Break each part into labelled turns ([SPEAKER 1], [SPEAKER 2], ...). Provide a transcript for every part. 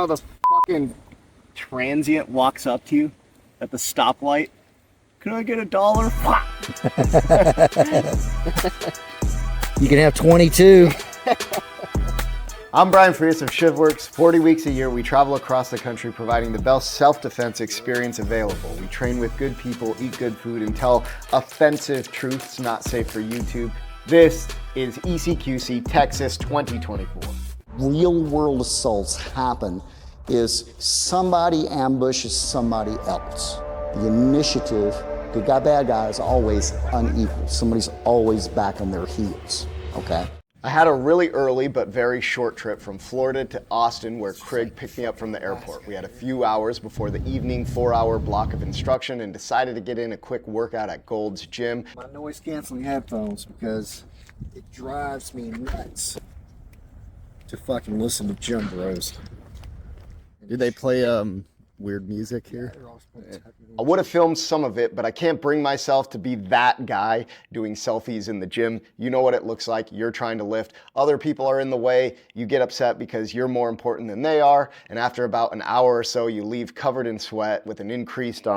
[SPEAKER 1] how the fucking transient walks up to you at the stoplight? Can I get $1?
[SPEAKER 2] You can have 22.
[SPEAKER 3] I'm Brian Frias of Shivworks. 40 weeks a year, we travel across the country providing the best self-defense experience available. We train with good people, eat good food, and tell offensive truths not safe for YouTube. This is ECQC Texas 2024.
[SPEAKER 4] Real world assaults happen is somebody ambushes somebody else. The initiative, good guy, bad guy, is always unequal. Somebody's always back on their heels, okay?
[SPEAKER 3] I had a really early but very short trip from Florida to Austin where Craig picked me up from the airport. We had a few hours before the evening 4-hour block of instruction and decided to get in a quick workout at Gold's Gym.
[SPEAKER 4] My noise canceling headphones because it drives me nuts to fucking listen to gym bros.
[SPEAKER 3] Did they play weird music here? I would have filmed some of it, but I can't bring myself to be that guy doing selfies in the gym. You know what it looks like. You're trying to lift. Other people are in the way. You get upset because you're more important than they are. And after about an hour or so, you leave covered in sweat with an increased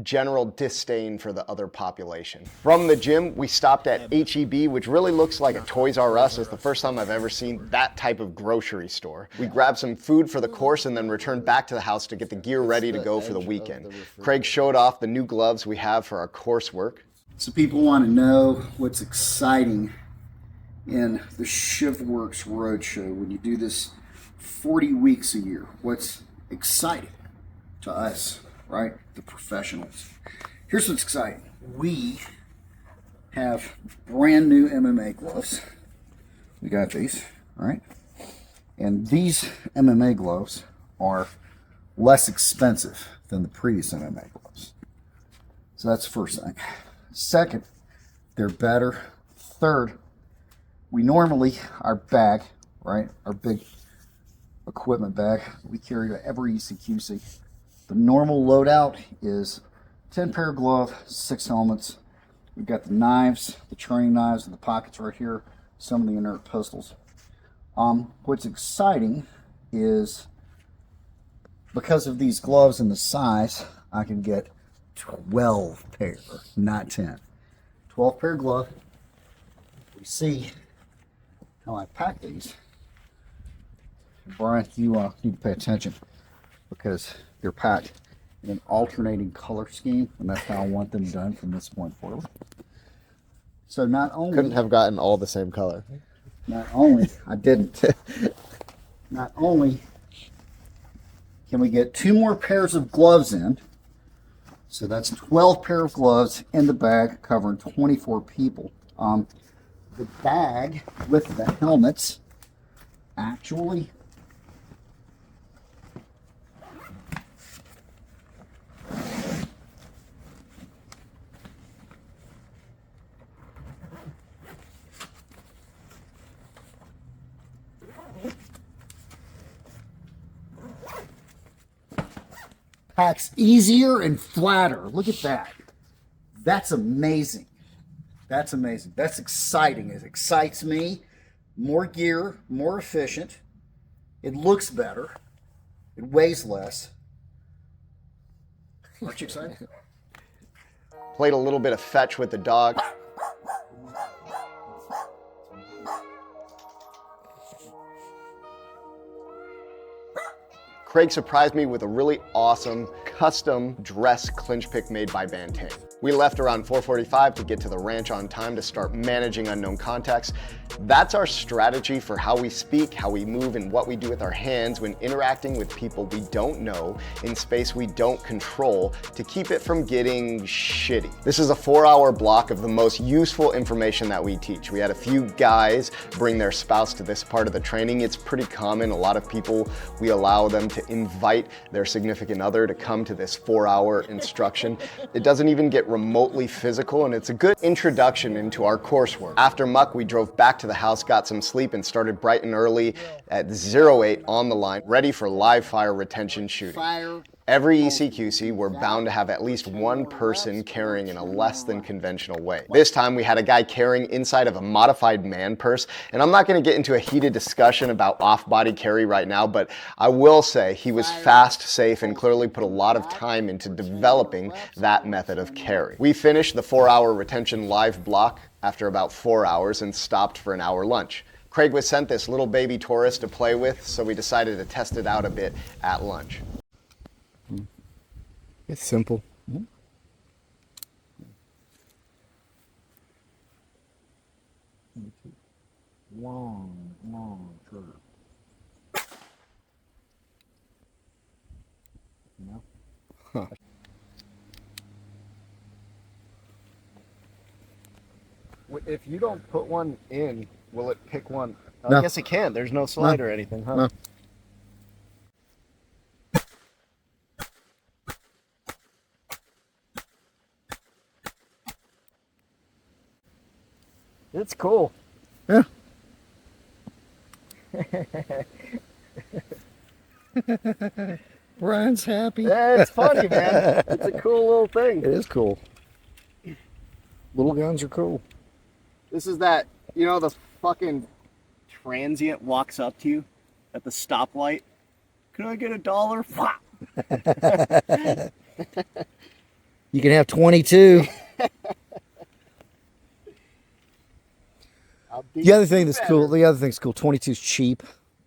[SPEAKER 3] general disdain for the other population. From the gym, we stopped at HEB, which really looks like a Toys R Us. It's the first time I've ever seen that type of grocery store. We grabbed some food for the course and then returned back to the house to get the gear ready to go for the weekend. Craig showed off the new gloves we have for our coursework.
[SPEAKER 4] So people want to know what's exciting in the Shivworks Roadshow when you do this 40 weeks a year. What's exciting to us, right? The professionals. Here's what's exciting. We have brand new MMA gloves. We got these, right? And these MMA gloves are less expensive than the previous MMA gloves. So that's the first thing. Second, they're better. Third, we normally, our bag, right, our big equipment bag, we carry to every ECQC. The normal loadout is 10 pair of gloves, 6 helmets. We've got the knives, the training knives in the pockets right here, some of the inert pistols. What's exciting is because of these gloves and the size, I can get 12 pair, not 10. 12 pair glove. We see how I pack these. Brian, you need to pay attention because they're packed in an alternating color scheme, and that's how I want them done from this point forward. So not only...
[SPEAKER 3] Couldn't have gotten all the same color.
[SPEAKER 4] Not only can we get 2 more pairs of gloves in, so that's 12 pair of gloves in the bag covering 24 people. The bag with the helmets actually packs easier and flatter. Look at that. That's amazing. That's amazing. That's exciting. It excites me. More gear, more efficient. It looks better. It weighs less. Aren't you excited?
[SPEAKER 3] Played a little bit of fetch with the dog. Craig surprised me with a really awesome custom dress clinch pick made by Bantang. We left around 4:45 to get to the ranch on time to start managing unknown contacts. That's our strategy for how we speak, how we move, and what we do with our hands when interacting with people we don't know in space we don't control to keep it from getting shitty. This is a 4-hour block of the most useful information that we teach. We had a few guys bring their spouse to this part of the training. It's pretty common. A lot of people, we allow them to invite their significant other to come to this 4-hour instruction. It doesn't even get remotely physical, and it's a good introduction into our coursework. After muck, we drove back to the house, got some sleep, and started bright and early at 08 on the line, ready for live fire retention shooting.
[SPEAKER 4] Fire
[SPEAKER 3] Every ECQC, we're bound to have at least one person carrying in a less than conventional way. This time we had a guy carrying inside of a modified man purse, and I'm not going to get into a heated discussion about off-body carry right now, but I will say he was fast, safe, and clearly put a lot of time into developing that method of carry. We finished the 4-hour retention live block after about 4 hours and stopped for an hour lunch. Craig was sent this little baby Taurus to play with, so we decided to test it out a bit at lunch.
[SPEAKER 5] It's simple.
[SPEAKER 2] Long trigger.
[SPEAKER 1] If you don't put one in, will it pick one? I
[SPEAKER 2] No.
[SPEAKER 1] guess it can. There's no slide or anything, huh?
[SPEAKER 2] No.
[SPEAKER 1] It's cool.
[SPEAKER 2] Yeah. Brian's happy.
[SPEAKER 1] Yeah, it's funny, man. It's a cool little thing.
[SPEAKER 2] It is cool. Little guns are cool.
[SPEAKER 1] This is that, you know, the fucking transient walks up to you at the stoplight. Can I get $1? Flop.
[SPEAKER 2] You can have 22. The other thing that's cool, 22 is cheap.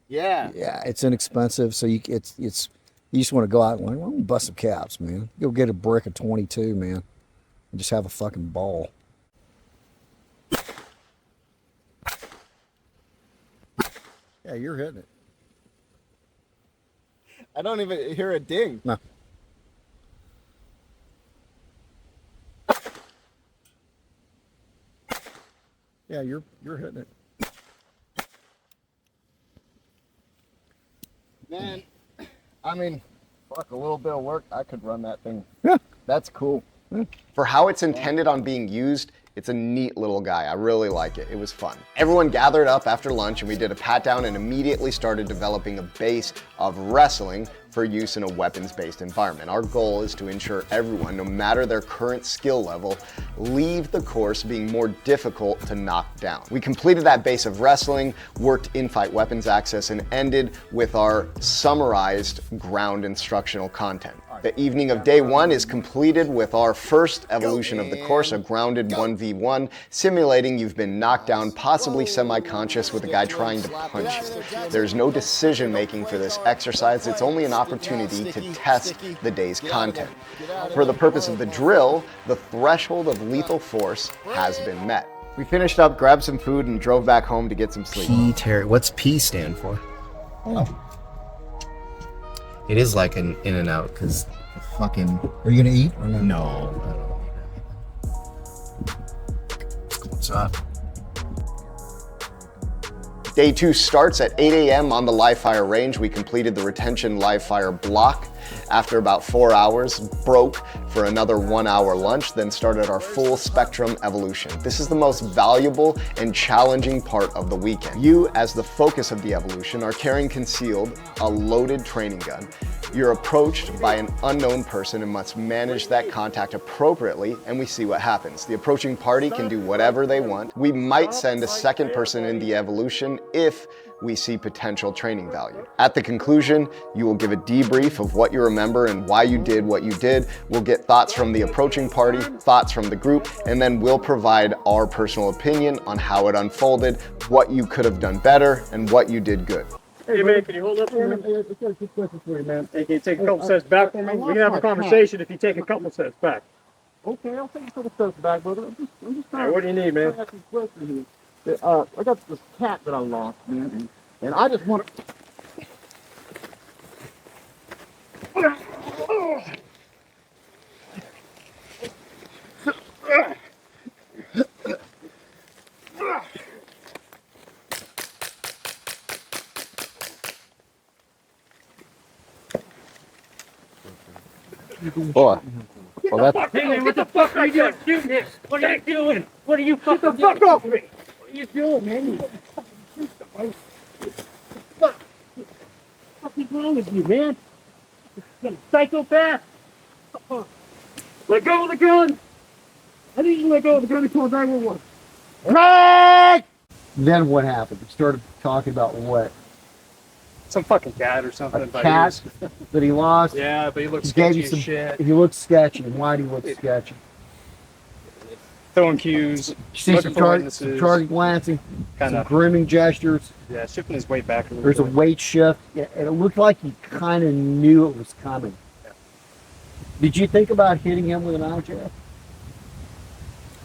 [SPEAKER 1] Yeah.
[SPEAKER 2] Yeah, it's inexpensive, so you just want to go out and like, well, bust some caps, man. Go get a brick of 22, man, and just have a fucking ball. Yeah, you're hitting it.
[SPEAKER 1] I don't even hear a ding.
[SPEAKER 2] No. Yeah, you're hitting it.
[SPEAKER 1] Man, I mean, fuck, a little bit of work, I could run that thing.
[SPEAKER 2] Yeah.
[SPEAKER 1] That's cool.
[SPEAKER 3] For how it's intended on being used, it's a neat little guy. I really like it. It was fun. Everyone gathered up after lunch and we did a pat down and immediately started developing a base of wrestling for use in a weapons-based environment. Our goal is to ensure everyone, no matter their current skill level, leave the course being more difficult to knock down. We completed that base of wrestling, worked in-fight weapons access, and ended with our summarized ground instructional content. The evening of day one is completed with our first evolution of the course, a grounded 1v1, simulating you've been knocked down, possibly semi-conscious, with a guy trying to punch you. There's no decision making for this exercise, it's only an opportunity to test the day's content. For the purpose of the drill, the threshold of lethal force has been met. We finished up, grabbed some food, and drove back home to get some sleep.
[SPEAKER 5] What's P stand for? It is like an in and out because fucking.
[SPEAKER 2] Are you gonna eat or no?
[SPEAKER 5] No. What's up?
[SPEAKER 3] Day two starts at 8 a.m. on the live fire range. We completed the retention live fire block. After about 4 hours, broke for another 1 hour lunch, then started our full spectrum evolution. This is the most valuable and challenging part of the weekend. You, as the focus of the evolution, are carrying concealed a loaded training gun. You're approached by an unknown person and must manage that contact appropriately, and we see what happens. The approaching party can do whatever they want. We might send a second person in the evolution if we see potential training value. At the conclusion, you will give a debrief of what you remember and why you did what you did. We'll get thoughts from the approaching party, thoughts from the group, and then we'll provide our personal opinion on how it unfolded, what you could have done better, and what you did good.
[SPEAKER 6] Hey man, can you hold up for me? Quick question for you, man. Hey, can you take a couple steps back for me? We can have a conversation if you take a couple steps back.
[SPEAKER 7] Okay, I'll take a couple steps back, brother. I'm just
[SPEAKER 6] All
[SPEAKER 7] trying
[SPEAKER 6] right, what do you need, man?
[SPEAKER 7] to ask you a question here. I got this cat that I lost, man, and I just want to.
[SPEAKER 5] Boy. Well, that's.
[SPEAKER 6] Hey man, what the fuck are you doing? Shooting this? What are you doing? What are you fucking doing? Fuck off me! What are you doing, man? What the fuck is wrong with you, man? You psychopath! Let go of the gun! I need you to let go of the gun and call 911.
[SPEAKER 2] Right! Then what happened? You started talking about what?
[SPEAKER 6] Some fucking cat or something.
[SPEAKER 2] A
[SPEAKER 6] but
[SPEAKER 2] cat that he lost?
[SPEAKER 6] yeah, but he looks
[SPEAKER 2] He gave
[SPEAKER 6] sketchy
[SPEAKER 2] you some
[SPEAKER 6] as shit.
[SPEAKER 2] He looked sketchy. And why do he look sketchy?
[SPEAKER 6] Throwing cues,
[SPEAKER 2] You see
[SPEAKER 6] looking
[SPEAKER 2] some
[SPEAKER 6] for witnesses.
[SPEAKER 2] target glancing,
[SPEAKER 6] Kinda.
[SPEAKER 2] some grooming gestures.
[SPEAKER 6] Yeah, shifting his weight back a little
[SPEAKER 2] There's a
[SPEAKER 6] bit.
[SPEAKER 2] weight shift. Yeah, and it looked like he kind of knew it was coming.
[SPEAKER 6] Yeah.
[SPEAKER 2] Did you think about hitting him with an object?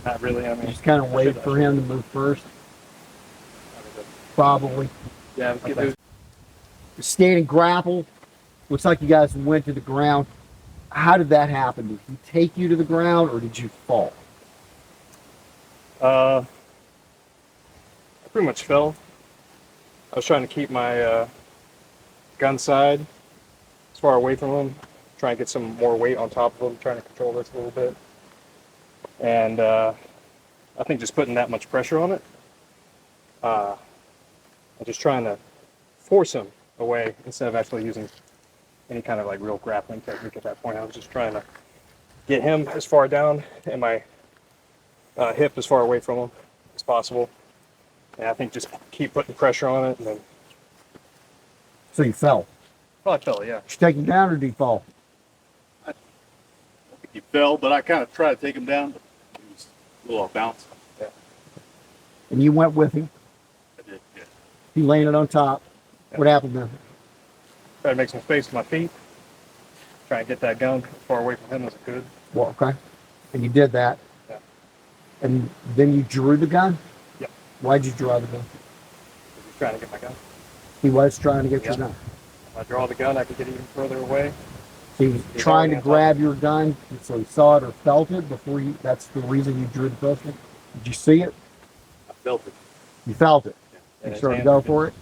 [SPEAKER 6] Not really, I mean.
[SPEAKER 2] Just kind of wait
[SPEAKER 6] should-
[SPEAKER 2] for him to move first? Probably.
[SPEAKER 6] Yeah,
[SPEAKER 2] Okay. Stand and grapple. Looks like you guys went to the ground. How did that happen? Did he take you to the ground or did you fall?
[SPEAKER 6] I pretty much fell. I was trying to keep my gun side as far away from him, try and get some more weight on top of him, trying to control this a little bit. And I think just putting that much pressure on it, I'm just trying to force him away instead of actually using any kind of like real grappling technique at that point. I was just trying to get him as far down and my hip as far away from him as possible. And I think just keep putting pressure on it and then
[SPEAKER 2] So you fell.
[SPEAKER 6] probably fell, yeah.
[SPEAKER 2] Did you take him down or did he fall?
[SPEAKER 8] He fell, but I kind of tried to take him down, but he was a little off balance.
[SPEAKER 2] And you went with him.
[SPEAKER 8] I did, yeah.
[SPEAKER 2] He landed on top. What happened then?
[SPEAKER 6] Try to make some space with my feet. Try and get that gun as far away from him as I could.
[SPEAKER 2] Well, okay. And you did that.
[SPEAKER 6] Yeah.
[SPEAKER 2] And then you drew the gun?
[SPEAKER 6] Yep.
[SPEAKER 2] Why'd you draw the gun?
[SPEAKER 6] He's trying to get my gun.
[SPEAKER 2] He was trying to get your
[SPEAKER 6] Yeah.
[SPEAKER 2] gun.
[SPEAKER 6] If I draw the gun, I could get even further away.
[SPEAKER 2] He was
[SPEAKER 6] He's
[SPEAKER 2] trying to
[SPEAKER 6] already on top.
[SPEAKER 2] grab your gun, so he saw it or felt it before you. That's the reason you drew the pistol. Did you see it?
[SPEAKER 8] I felt it.
[SPEAKER 2] You felt it.
[SPEAKER 6] And
[SPEAKER 2] You
[SPEAKER 6] his
[SPEAKER 2] started to
[SPEAKER 6] hand-
[SPEAKER 2] go for it.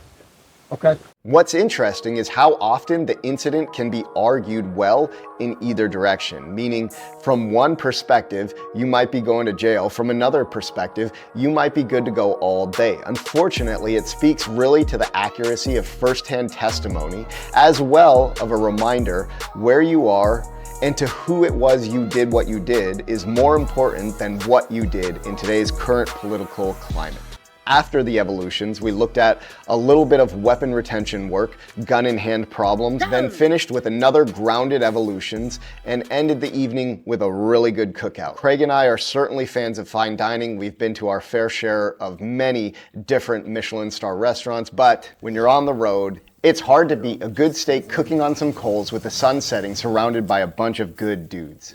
[SPEAKER 2] Okay.
[SPEAKER 3] What's interesting is how often the incident can be argued well in either direction, meaning from one perspective, you might be going to jail. From another perspective, you might be good to go all day. Unfortunately, it speaks really to the accuracy of firsthand testimony, as well of a reminder where you are and to who it was you did what you did is more important than what you did in today's current political climate. After the evolutions, we looked at a little bit of weapon retention work, gun in hand problems, then finished with another grounded evolutions and ended the evening with a really good cookout. Craig and I are certainly fans of fine dining. We've been to our fair share of many different Michelin star restaurants, but when you're on the road, it's hard to beat a good steak cooking on some coals with the sun setting surrounded by a bunch of good dudes.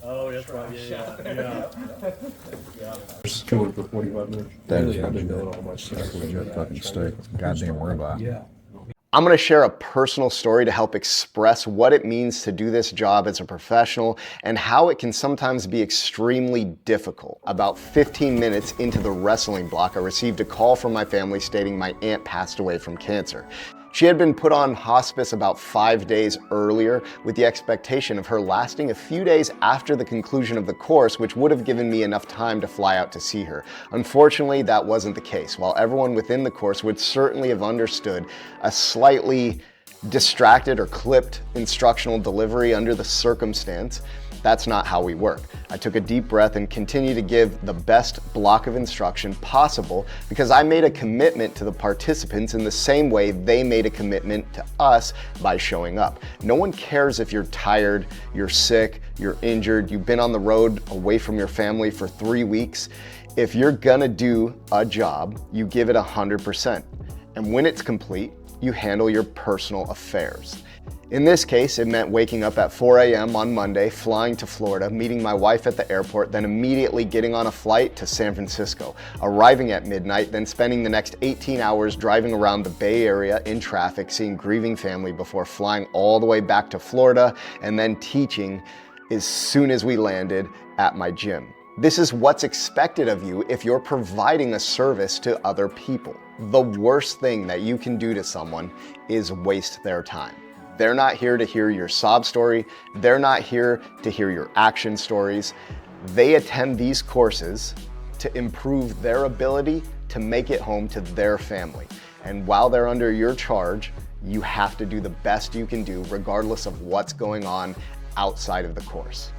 [SPEAKER 8] Oh, that's right. Yeah.
[SPEAKER 2] That is a fucking mistake. Goddamn robot. Yeah.
[SPEAKER 3] I'm going to share a personal story to help express what it means to do this job as a professional and how it can sometimes be extremely difficult. About 15 minutes into the wrestling block, I received a call from my family stating my aunt passed away from cancer. She had been put on hospice about 5 days earlier with the expectation of her lasting a few days after the conclusion of the course, which would have given me enough time to fly out to see her. Unfortunately, that wasn't the case. While everyone within the course would certainly have understood a slightly distracted or clipped instructional delivery under the circumstance, that's not how we work. I took a deep breath and continued to give the best block of instruction possible because I made a commitment to the participants in the same way they made a commitment to us by showing up. No one cares if you're tired, you're sick, you're injured, you've been on the road away from your family for 3 weeks. If you're gonna do a job, you give it 100%. And when it's complete, you handle your personal affairs. In this case, it meant waking up at 4 a.m. on Monday, flying to Florida, meeting my wife at the airport, then immediately getting on a flight to San Francisco, arriving at midnight, then spending the next 18 hours driving around the Bay Area in traffic, seeing grieving family before flying all the way back to Florida, and then teaching as soon as we landed at my gym. This is what's expected of you if you're providing a service to other people. The worst thing that you can do to someone is waste their time. They're not here to hear your sob story. They're not here to hear your action stories. They attend these courses to improve their ability to make it home to their family. And while they're under your charge, you have to do the best you can do regardless of what's going on outside of the course.